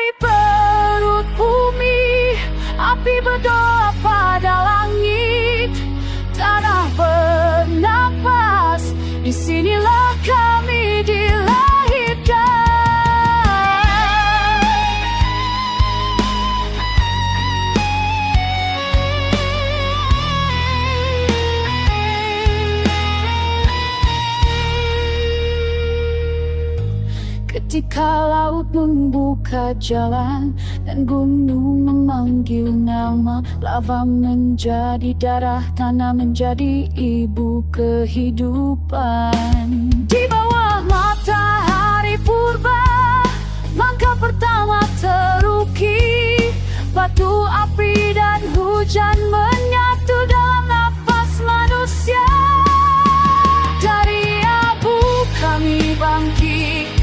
dari perut bumi, api berdoa pada langit, tanah bernapas, disinilah kami dilahirkan. Ketika laut membuka jalan dan gunung memanggil nama, lava menjadi darah, tanah menjadi ibu kehidupan. Di bawah matahari purba, langkah pertama terukir, batu, api, dan hujan menyatu dalam nafas manusia. Dari abu kami bangkit,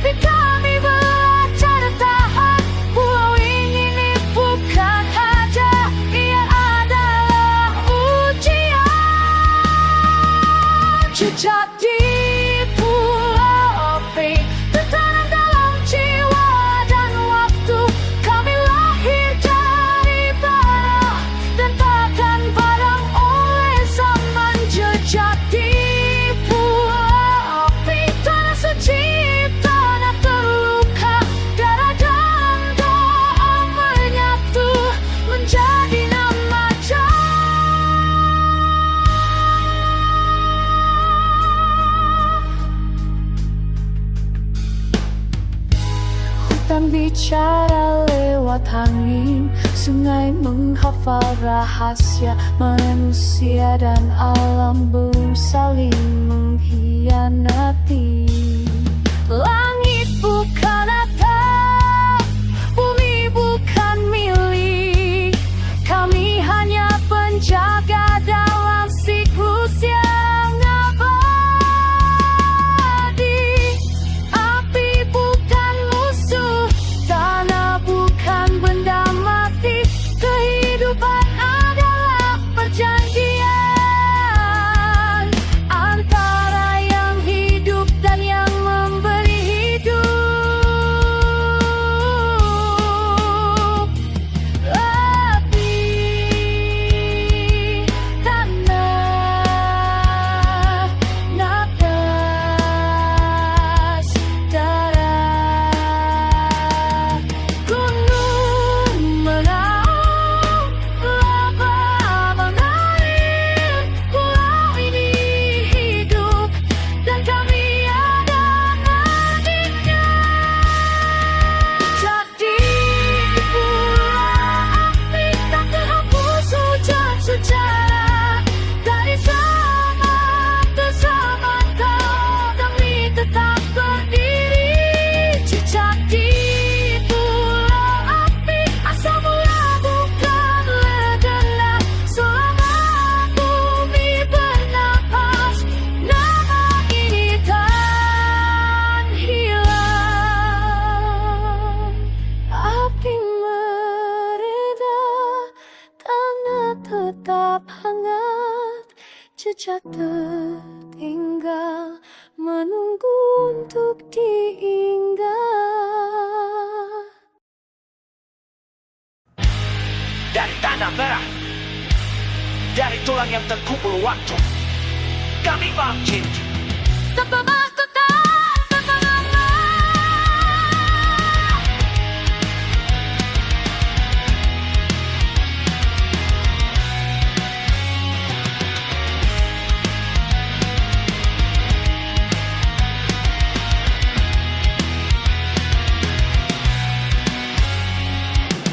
kami belajar tahan. Pulau ini bukan hajat, ia adalah ujian. Jejak di pulau api tertanam dalam jiwa dan waktu. Kami lahir dari bara dan takkan padam oleh zaman. Jejak di pulau api, tanah suci, hutan bicara lewat angin, sungai menghafal rahasia manusia dan alam belum saling mengkhianati. Langit bukan atap, bumi bukan milik kami, hanya penjaga dalam siklus yang abadi. Api bukan musuh, tanah bukan benda mati, kehidupan adalah perjanjian antara yang hidup dan yang memberi hidup. Api, tanah, nafas, darah, gunung menaung, lava mengalir. Pulau ini hidup dan kami ada nantinya. Jadi pulau api tak terhapus hujan sejarah. Dari zaman ke zaman kami tetap berdiri. Jejak di pulau api, asal mula bukan legenda. Selama bumi bernapas, nama ini tak hilang. Api mereda, tanah tetap hangat, jejak tertinggal menunggu untuk diingat. Dari tanah merah, dari tulang yang terkubur waktu, kami bangkit. Tanpa mahkota, tanpa nama.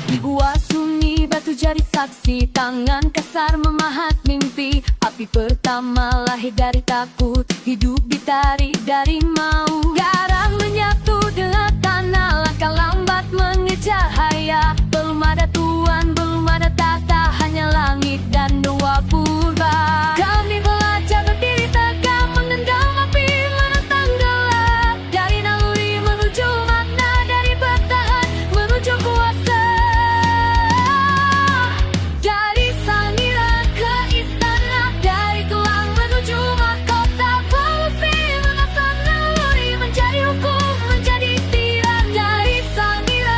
Di gua sunyi batu jadi saksi, tangan kasar memahat mimpi. Api pertama lahir dari takut, hidup ditarik dari mau. Garam menyatu dengan tanah, langkah lambat mengejar cahaya. Belum ada tuan, belum ada tahta, hanya langit dan doa purba. Kami belajar berdiri tegak, menendang api, menentang gelap. Dari naluri menuju makna, dari bertahan menuju kuasa. Dari Sangira ke istana, dari tulang menuju mahkota. Evolusi mengasah naluri menjadi hukum, menjadi tiran. Dari Sangira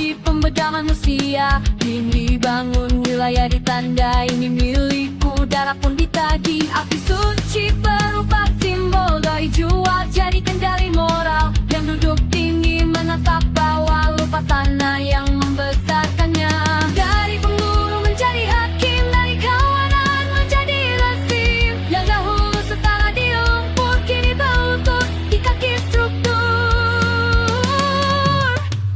lagi pembeda manusia. Dibangun wilayah ditandai ini milikku, darah pun ditagih. Api suci berupa simbol doi jual jadi kendali moral. Yang duduk tinggi menatap bawah, lupa tanah yang membesarkannya. Dari pemburu menjadi hakim, dari kawanan menjadi lazim. Yang dahulu setara di lumpur kini berlutut di kaki struktur.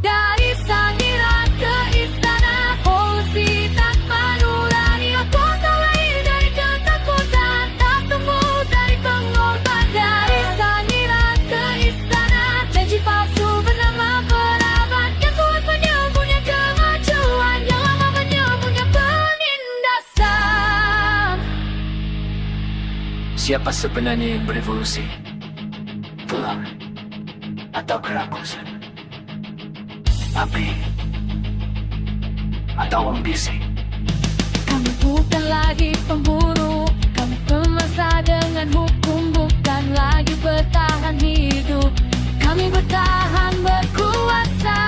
Dari sangiran ke istana polusi tak menurani. Kota lahir dari ketakutan, tak tumbuh dari pengorban. Dari sangiran ke istana, janji palsu bernama perabot. Yang kuat penyembunyi kemajuan, yang lama penyembunyi penindasan. Siapa sebenarnya yang berevolusi? Tulang atau kerakusan? Api atau ambisi? Kami bukan lagi pemburu, kami penguasa dengan hukum, bukan lagi bertahan hidup. Kami bertahan berkuasa.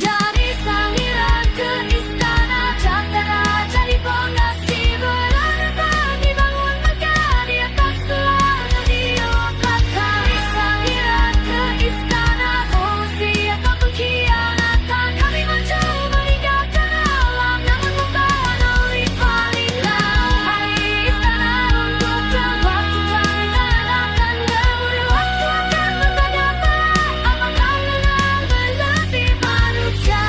Dari sangiran ke istana, cakra jadi pondasi berhadapan, dibangun megah di atas tulang yang diangkat. Dari sangiran ke istana, polusi atau pengkhianatan, kami maju meninggalkan alam, namun membawa rivalitas. Hari istana runtuh dan waktu tandakan, kemudian waktu akan bertanya apakah dengan berlebih manusia.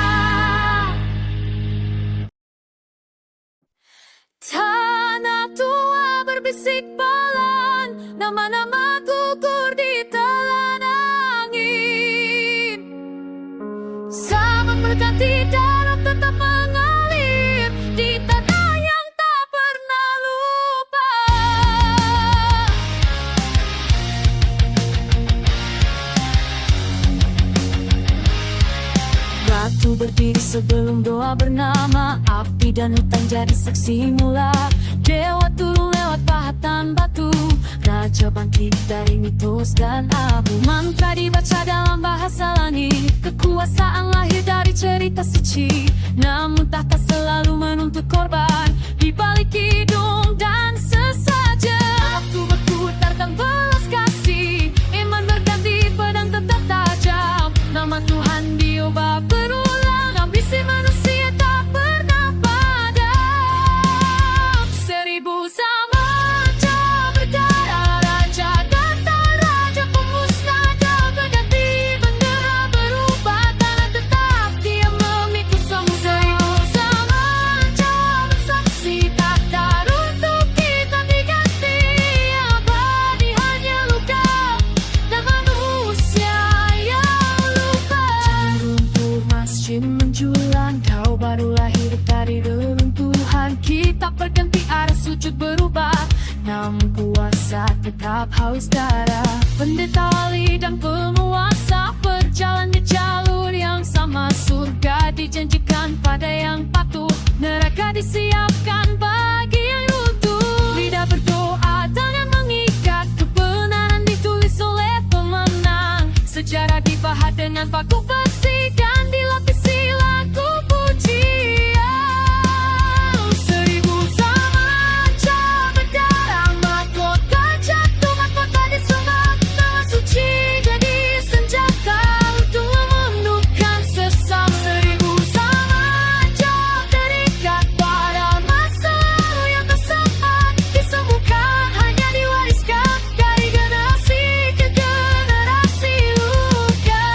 Tanah tua berbisik pelan, nama-nama gugur di telan angin. Zaman berganti, darah tetap mengalir di tanah yang tak pernah lupa. Batu berdiri sebelum doa bernama, api dan hutan jadi saksi mula. Dewa turun lewat pahatan batu, raja bangkit dari mitos dan abu. Mantra dibaca dalam bahasa langit, kekuasaan lahir dari cerita suci. Namun tahta selalu menuntut korban, di balik hidung dan sesajen. Waktu berputar dan belas kasih, iman berganti pedang tetap tajam. Nama Tuhan diubah berulang, ambisi manusia tak pernah padam. 1000 zaman jauh berdarah, raja datang, raja pemusnah dah berganti. Bendera berubah, tanah tetap dia memikul semua. 1000 zaman jauh bersaksi, tak runtuh kita diganti. Abadi hanya luka dan manusia yang lupa. Runtuh masjid menjulang, kau baru lahir dari reruntuhan. Kita berganti, arah sujud berubah, namun kuasa tetap haus darah. Pendeta wali dan penguasa berjalan di jalur yang sama. Surga dijanjikan pada yang patuh, neraka disiapkan bagi yang runtuh. Lidah berdoa tangan mengikat, kebenaran ditulis oleh pemenang. Sejarah dipahat dengan paku besi dan dilapisi lagu pujian. 1000 zaman jauh berdarah, mahkota jatuh, mahkota disunat. Nama suci jadi senjata untuk menundukkan sesam. 1000 zaman jauh terikat pada masa yang tak sempat disembuhkan, hanya diwariskan dari generasi ke generasi luka.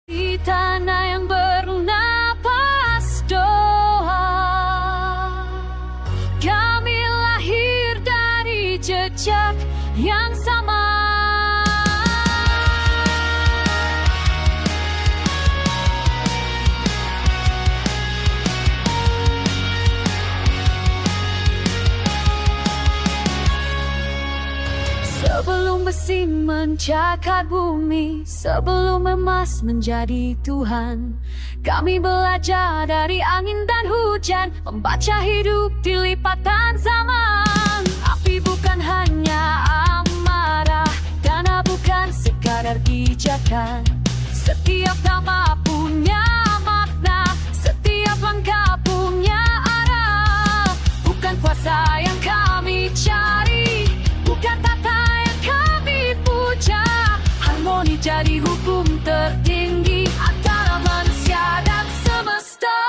Di tanah yang bernapas doa, kami lahir dari jejak yang sama. Sebelum besi mencakar bumi, sebelum emas menjadi Tuhan, kami belajar dari angin dan hujan, membaca hidup di lipatan zaman. Api bukan hanya amarah, tanah bukan sekadar pijakan. Setiap nama punya makna, setiap langkah punya arah. Bukan kuasa yang kami cari, bukan tata yang kami puja. Harmoni jadi hukum tertinggi antara manusia dan semesta.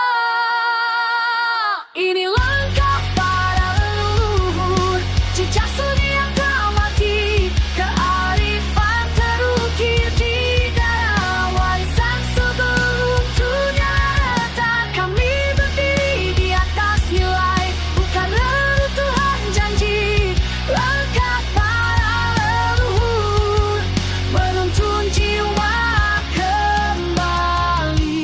Ini langkah para leluhur, jejak seni yang tak mati, kearifan terukir di darah, warisan sebelum dunia retak. Kami berdiri di atas nilai, bukan reruntuhan janji. Langkah para leluhur menuntun jiwa kembali.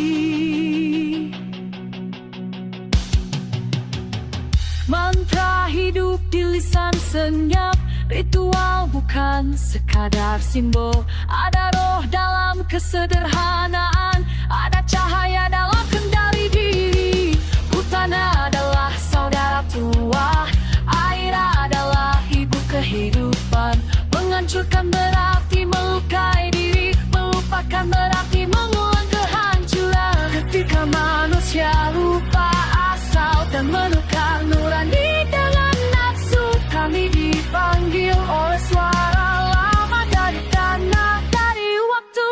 Mantra hidup di lisan senyap, ritual bukan sekadar simbol. Ada roh dalam kesederhanaan, ada cahaya dalam kendali diri. Hutan adalah saudara tua, air adalah ibu kehidupan. Menghancurkan berarti melukai diri, melupakan berarti mengulang kehancuran. Ketika manusia lupa asal dan menukar nurani dengan nafsu, kami dipanggil oleh suara lama dari tanah, dari waktu.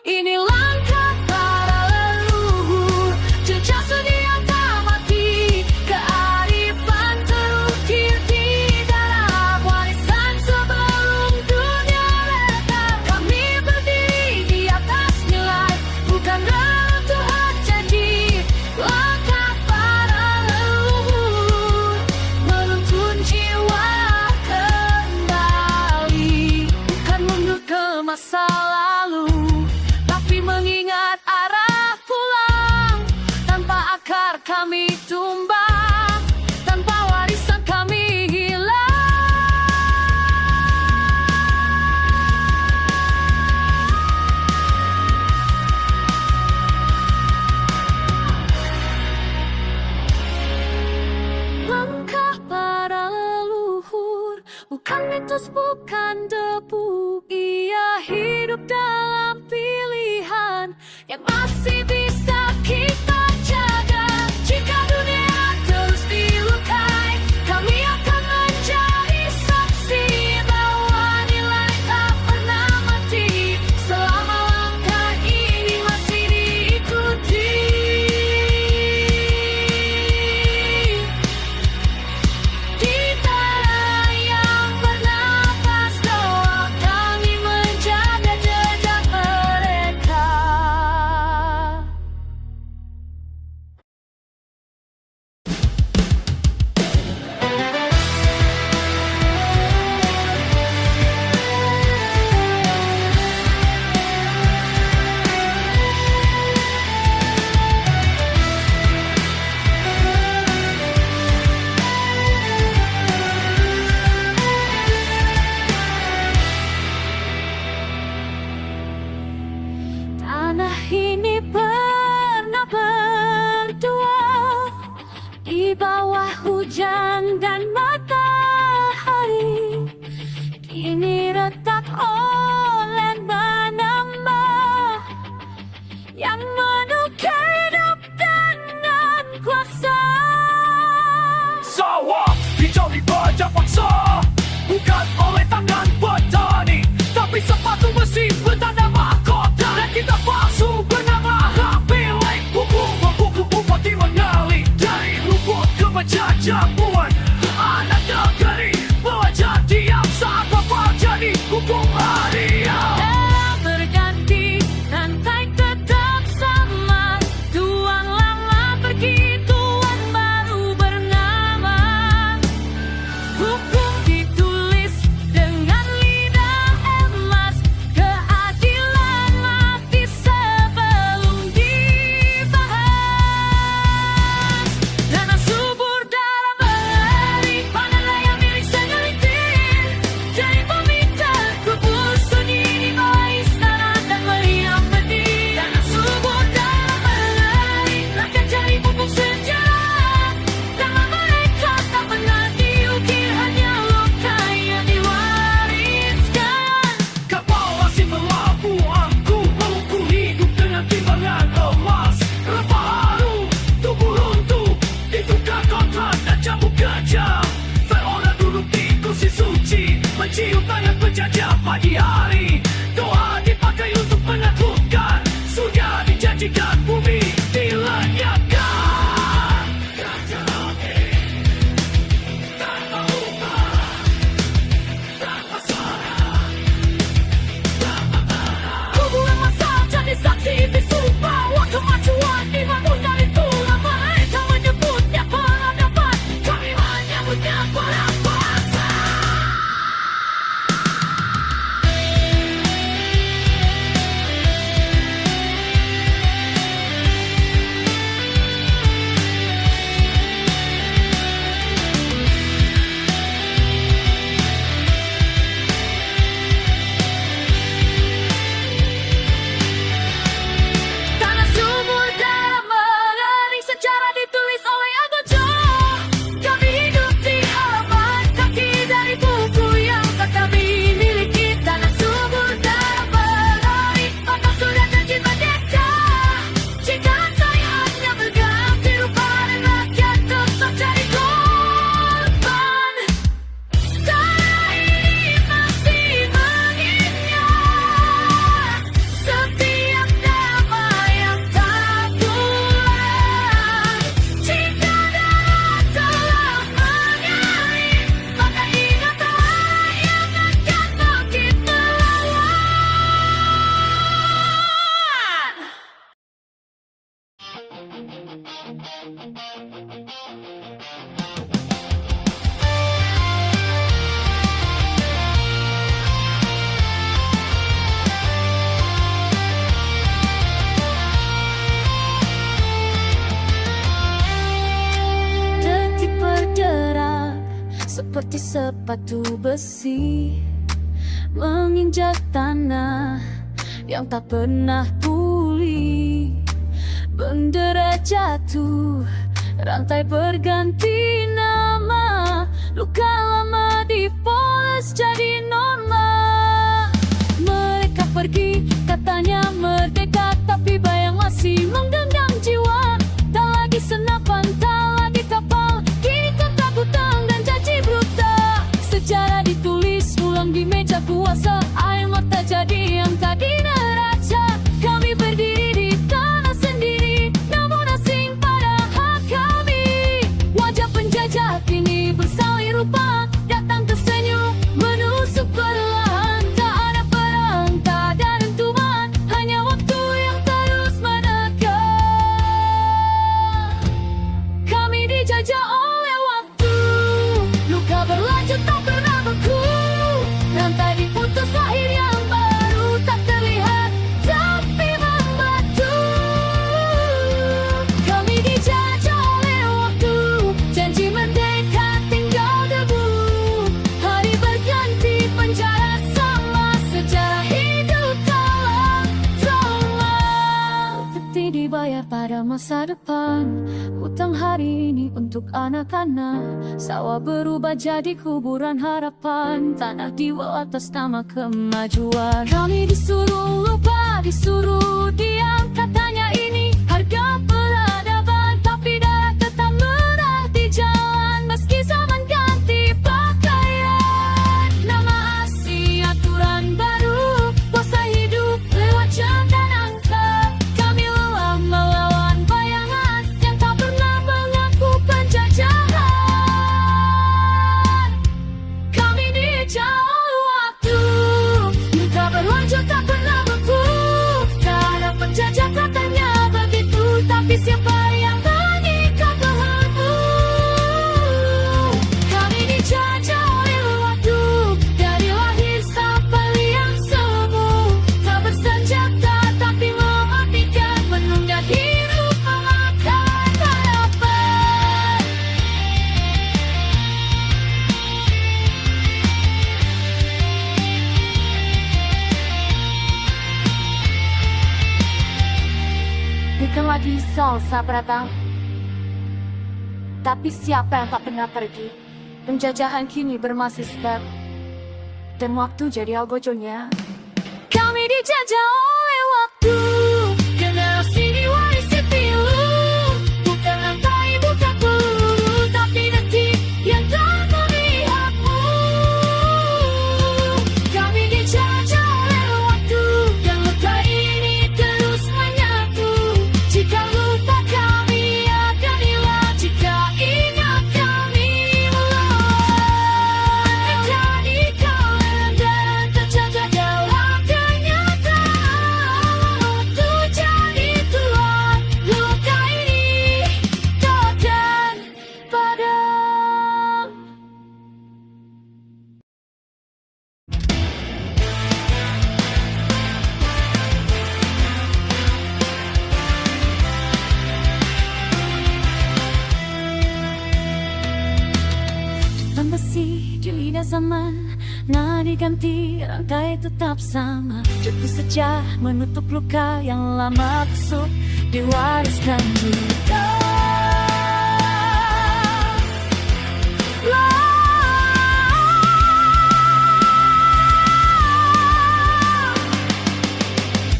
Ini langkah para leluhur, jejak seni yang tak mati, kearifan terukir di darah, warisan sebelum dunia retak. Kami berdiri di atas nilai, bukan reruntuhan janji. Langkah para leluhur menuntun jiwa kembali, bukan mundur ke masa lalu, tapi mengingat arah pulang. Tanpa akar kami tumbang, tanpa warisan kami hilang. Langkah para leluhur bukan mitos, bukan debu. Ia hidup dalam pilihan yang masih bisa kita jaga. Jika dunia terus dilukai, kami akan menjadi saksi bahwa nilai tak pernah mati selama langkah ini masih diikuti. Di tanah yang bernapas doa, kami menjaga jejak mereka. Tanah ini pernah berdua di bawah hujan dan matahari, kini retak oleh menambah yang menukar hidup dengan kuasa. Sawah hijau dibajak paksa, bukan oleh tangan petani, tapi sepatu besi bertanda mahkota. Dan kita palsu bernama milik buku bupati mengalir dari lubuk ke jamuan. Anak negeri belajar diam saat bapak jadi hukum harian. Era berganti, rantai berjajah pagi hari. Doa dipakai untuk menaklukkan surga dijanjikan bumi dilenyapkan. Raja Oke tanpa upah, tanpa suara, tanpa tanah. Kuburan masal jadi saksi bisu bahwa kemajuan dibangun dari tulang. Mereka menyebutnya peradaban, kami menyebutnya perang kuasa. Tanah subur dalam mengering sejarah ditulis oleh Agojo. Kami hidup di halaman kaki dari buku yang tak kami miliki. Tanah subur dalam mengering maka sudah janji merdeka. Jika hanya berganti rupa dan rakyat tetap jadi korban. Tanah ini masih mengingat setiap nama yang tak pulang. Jika darah telah mengalir, maka ingatlah yang akan bangkit melawan. Detik bergerak seperti sepatu besi menginjak tanah yang tak pernah pulih. Bendera jatuh, rantai berganti nama, luka lama dipoles jadi norma. Mereka pergi, katanya merdeka, tapi bayang masih menggenggam jiwa. Tak lagi senapan, tak lagi kapal, kini ketakutan dan janji brutal. Sejarah ditulis ulang di meja kuasa, air mata jadi yang tadi neraca. Kami berdiri di tanah sendiri, namun asing pada hak kami. Wajah penjajah kini bersalin rupa, datang tersenyum, menusuk perlahan. Tak ada perang, tak ada dentuman, hanya waktu yang terus menekan. Kami dijajah oleh waktu, luka berlanjut tak pernah beku. Rantai diputus, lahir yang baru, tak terlihat tapi membatu. Kami dijajah oleh waktu, janji merdeka tinggal debu. Hari berganti, penjara sama, sejarah hidup dalam trauma. Peti dibayar pada masa depan, hutang hari ini untuk anak-anak. Sawah berubah jadi kuburan harapan, tanah diwa atas nama kemajuan. Kami disuruh lupa, disuruh diam, katanya ini harga peradaban. Tapi darah tetap menanti jalan, meski zaman ganti pakaian. Nama asing, aturan baru, puasa hidup lewat jam dan angka. Kami lelah melawan bayangan yang tak pernah mengaku penjajahan. Kami dijauh waktu, luka berlanjut tak pernah beku. Karena penjajah katanya begitu, tapi siapa yang mengikat lehermu? Kami dijajah oleh waktu, dari lahir sampai liang semu. Tak bersenjata tapi mematikan, menunda hidup memakan harapan. Bukan lagi salsa beratang, tapi siapa yang tak pernah pergi? Penjajahan kini bermasistek, dan waktu jadi algojonya. Kami dijajah oleh waktu, generasi diwarisi pilu. Bukan lantai, bukan peluru, tapi detik yang tak melihatmu. Kami saja zaman, nadi ganti rangkai tetap sama. Jatuh saja menutup luka yang lama busuk, diwariskan juga.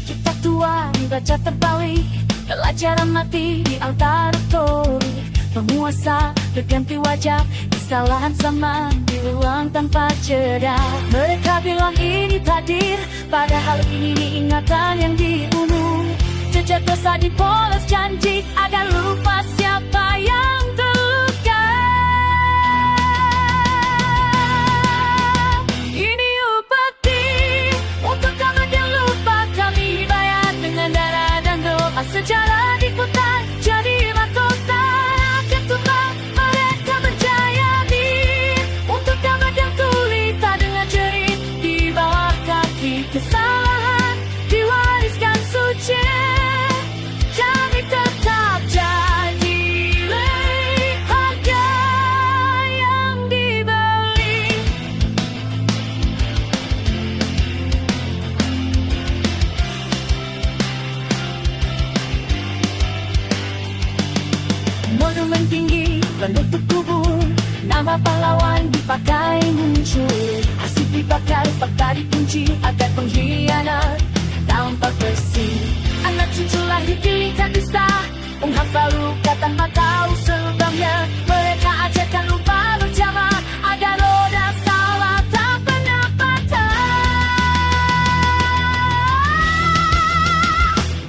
Kita tua dibaca terbalik, pelajaran mati di altar retorik. Penguasa berganti wajah, kesalahan zaman diulang tanpa jeda. Mereka bilang ini takdir, padahal ini ingatan yang dibunuh. Jejak dosa dipoles janji agar lupa siapa yang terluka. Ini upeti untuk kamu yang lupa, kami bayar dengan darah dan doa. Sejarah diputar jadi mahkota. Kesalahan diwariskan suci, kami tetap jadi harga yang dibeli. Monumen tinggi penutup kubur, nama pahlawan dipakai muncul. Asyik dibakar, fakta dikunci agar pengkhianat tampak bersih. Anak cucu lahir di lingkar dusta, menghafal luka tanpa tahu sebabnya. Mereka ajarkan lupa berjama agar roda salah tak pernah patah.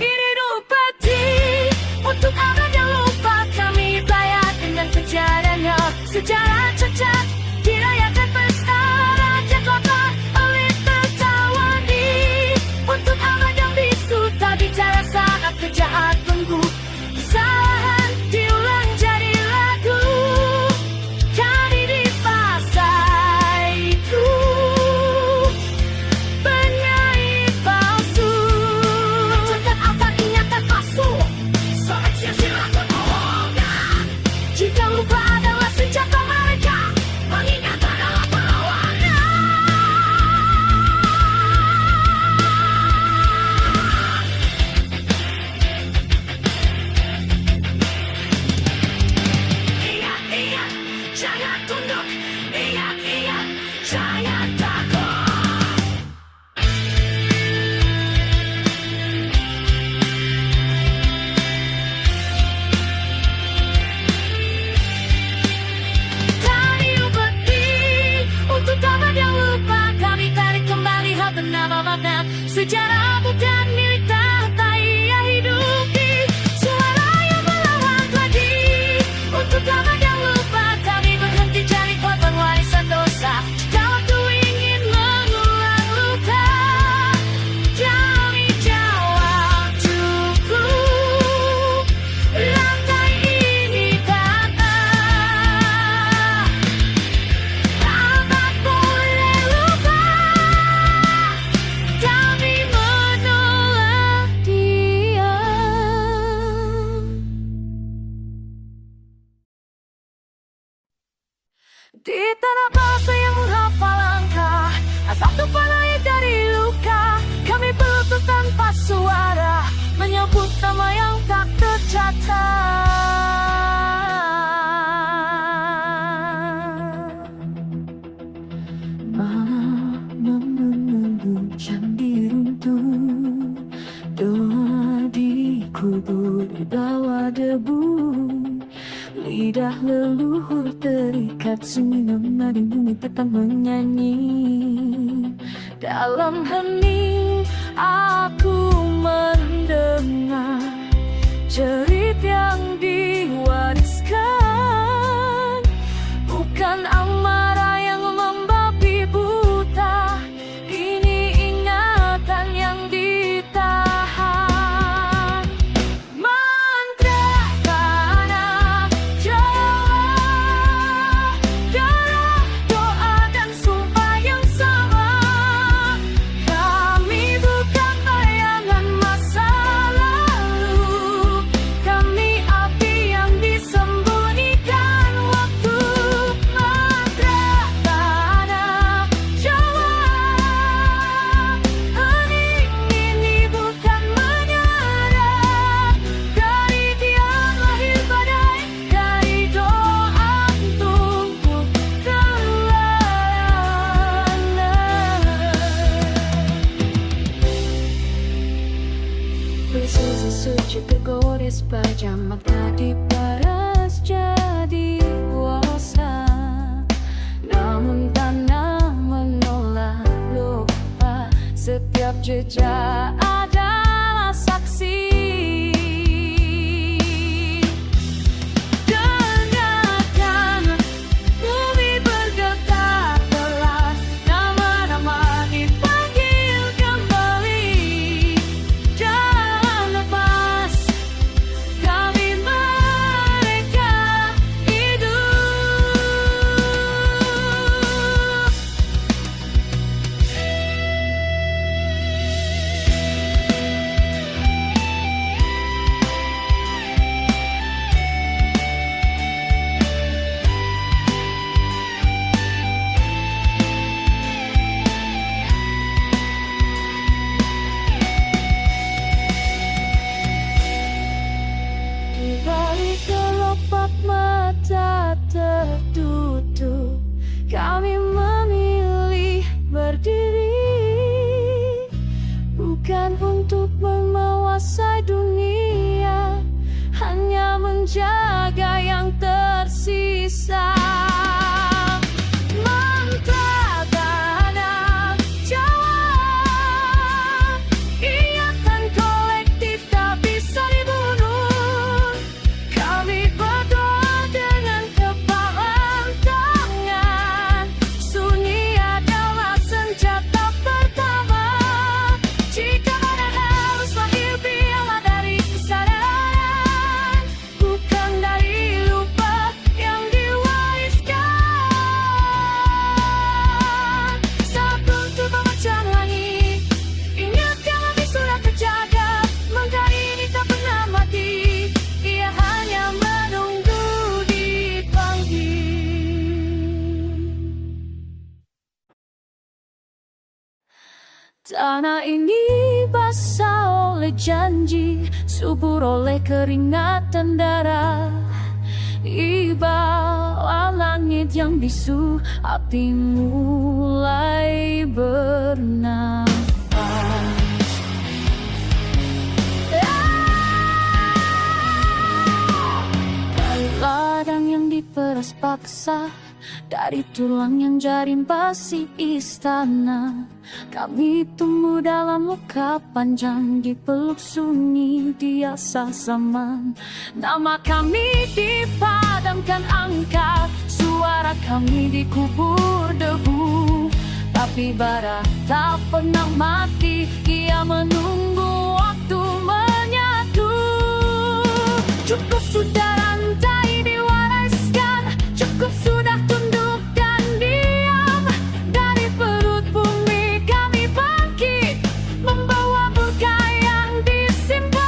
Ini upeti untuk abad yang lupa, kami bayar dengan kejadiannya. Sejarah cacat dirayakan pesta rakyat kota, elit tertawani. Untuk abad yang bisu tak bicara saat kejahat tunggu. Kesalahan diulang jadi lagu, kami dipasai itu penyanyi palsu. Menceritakan apa ingatan palsu, sangat sia-sia kebohongan. Jika lupa adalah senjata mereka, mengingat adalah perlawanan. Ingat, ingat, jangan tunduk. Ingat, ingat, jangan takut. Kami upeti untuk abad yang lupa, kami tarik kembali hal bernama makna. Sejarah bukan milik tahta ia hidupi, suara yang melawan lagi. Untuk abad yang lupa, kami berhenti cari korban warisan dosa. Jika waktu ingin mengulang luka, kami jawab cukup. Rantai ini patah, abad boleh lupa, kami menolak dia. Di tanah bahasa yang menghafal langkah, asal tumpah naik dari luka, kami berlutut tanpa suara, menyebut nama yang tak tercatat. Malam menunggu candi runtuh, doa dikubur di bawah debu. Lidah leluhur terikat sunyi, menari bumi tetap menyanyi. Dalam hening aku mendengar cerita yang diwariskan, bukan amarah yang membabi buta. Ini ingatan yang ditahan. Mantra tanah Jawa, darah, doa dan sumpah yang sama. Kami bukan bayangan masa lalu, Jika gores pajamak tadi paras jadi kuasa. Namun tanah menolak lupa. Setiap jejak adalah saksi. Dengarkan bumi bergetar pelan. Nama-nama dipanggil kembali. Jangan lepas kami mereka hidup. Di balik kelopak mata tertutup, kami memilih berdiri. Bukan untuk menguasai dunia, hanya menjaga yang tersisa. Mentadana jawab, ingatan kolektif tak bisa dibunuh. Kami berdoa dengan kepalan tangan. Sunyi adalah senjata pertama. Jika mana harus lahir, biarlah dari kesadaran, bukan dari lupa yang diwariskan. Saat untuk memecah langit, ingat kami sudah terjaga. Mentari ini tak pernah mati, ia hanya menunggu dipanggil. Tanah ini basah oleh janji, subur oleh keringat dan darah. Ibarat langit yang bisu, api mulai bernafas. Dari ladang yang diperas paksa, dari tulang yang jaring basi istana, kami tumbuh dalam luka panjang, dipeluk sunyi di asa zaman. Nama kami dipadamkan angkat, suara kami dikubur debu. Tapi bara tak pernah mati, ia menunggu waktu menyatu. Cukup sudah rantai diwariskan, cukup sudah tunduk dan diam. Dari perut bumi kami bangkit, membawa berkah yang disimpan.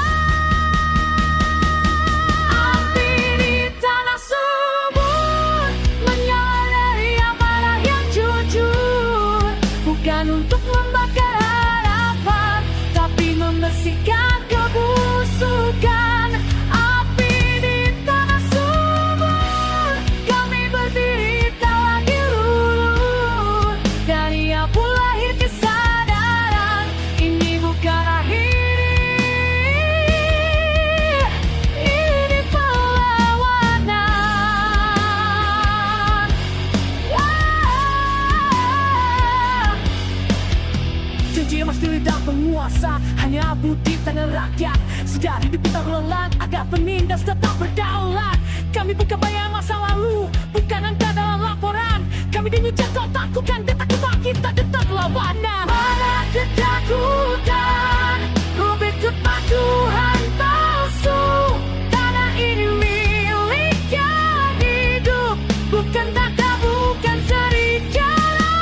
Api di tanah subur, menyala dari amarah yang jujur. Bukan untuk membakar harapan, tapi membersihkan kebusukan. Api di tanah subur, kami berdiri tak lagi luluh. Dari abu lahir kesadaran, ini bukan akhir, ini perlawanan. Janji emas di lidah penguasa, hanya abu di tangan rakyat. Sejarah hidup kita lelah agar penindas tetap berdaulat. Kami bukan bayang masa lalu, bukan angka dalam laporan. Kami diujar kau takutkan, detak kebangkit tak detak lawanan. Mana ketakutan, robek kepatuhan palsu. Tanah ini milik yang hidup, bukan taka, bukan serigala.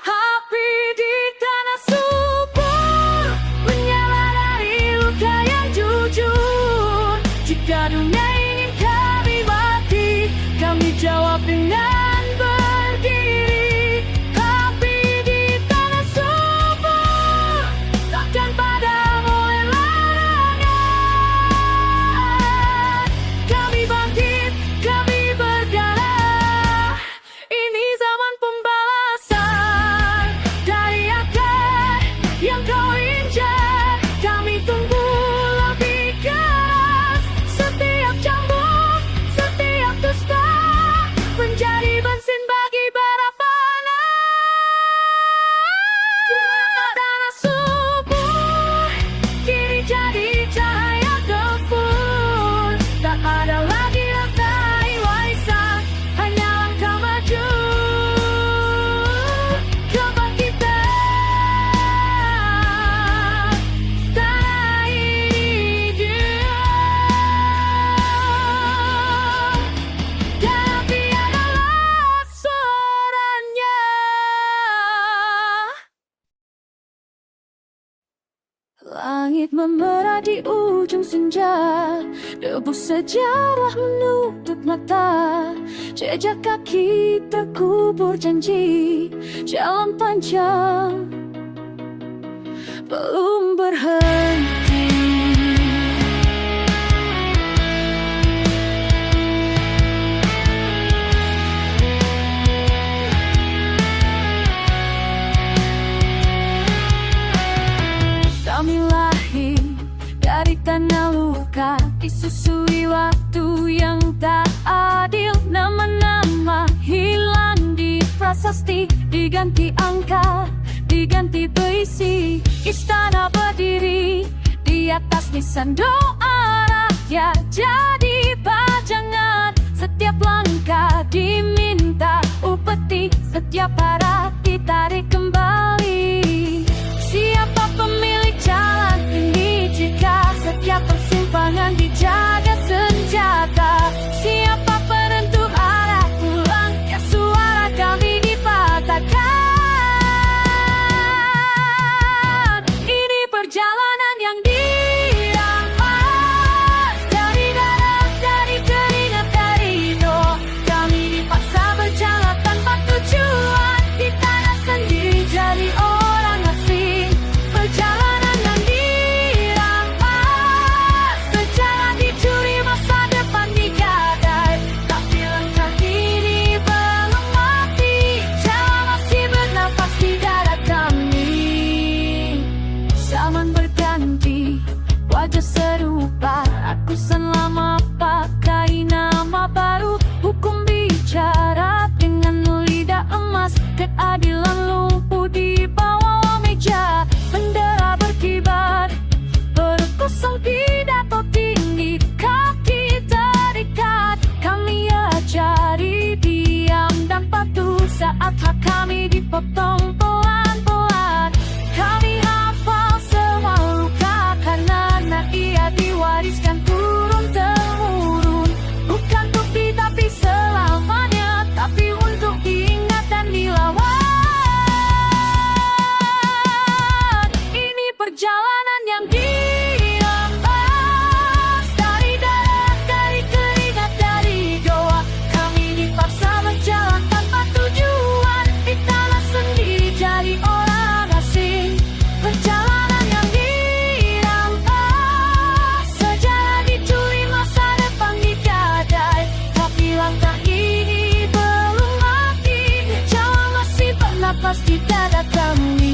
Api di tanah subur, menyala dari luka yang jujur. Jika dunia ingin kami mati, kami jawab dengan berdiri. Api di Langit memerah di ujung senja, debu sejarah menutup mata. Jejak kaki terkubur janji, jalan panjang belum berhenti. Kami lahir dari tanah luka, disusui waktu yang tak adil. Nama-nama hilang di prasasti, diganti angka, diganti puisi. Istana berdiri di atas nisan doa rakyat, jadi pajangan. Setiap langkah diminta upeti, setiap arah ditarik kembali. Siapa pemilik jalan ini jika setiap persimpangan dijaga senjata? Siapa penentu arah pulang ya suara kami dipatahkan? Ini perjalanan yang dirampas dari darah, dari keringat, dari doa. Kami dipaksa berjalan tanpa tujuan di tanah sendiri jadi orang asing. Perjalanan yang dirampas, sejarah dicuri, masa depan digadai. Tapi langkah ini belum mati, jalan masih bernapas di dada kami. Zaman berganti, wajah serupa, ratusan lama pakai nama baru. Hukum bicara dengan lidah emas, keadilan lumpuh di bawah meja. Bendera berkibar, berkusung pidato tinggi, kaki terikat. Kami ajari diam dan patuh saat hak kami dipotong pelan-pelan. Kami hafal semua luka karena ia diwariskan turun-temurun. Bukan bukti tapi selamanya, tapi untuk diingat dan dilawan. Ini perjalanan yang dirampas dari darah, dari keringat, dari doa. Kami dipaksa berjalan tanpa tujuan di tanah sendiri jadi orang asing. Perjalanan yang dirampas, sejarah dicuri, masa depan digadai. Tapi langkah ini belum mati, jalan masih bernapas di dada kami.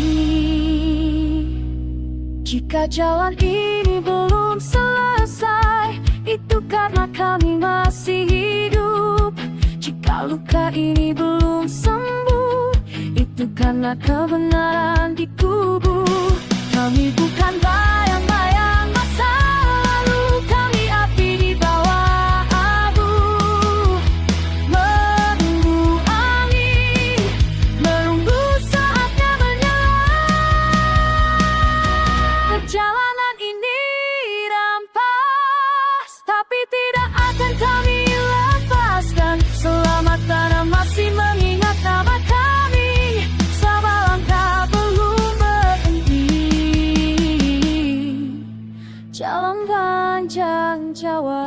Jika jalan ini belum selesai, itu karena kami masih hidup. Jika luka ini belum sembuh, itu karena kebenaran dikubur. Kami bukan bayang-bayang masa lalu, kami api di bawah abu. Menunggu angin, menunggu saatnya menyala. Perjalanan ini rampas, tapi tidak akan kami lepaskan. Selama tanah masih mengingat nama kami, sabar langkah belum berhenti. Jalan panjang Jawa.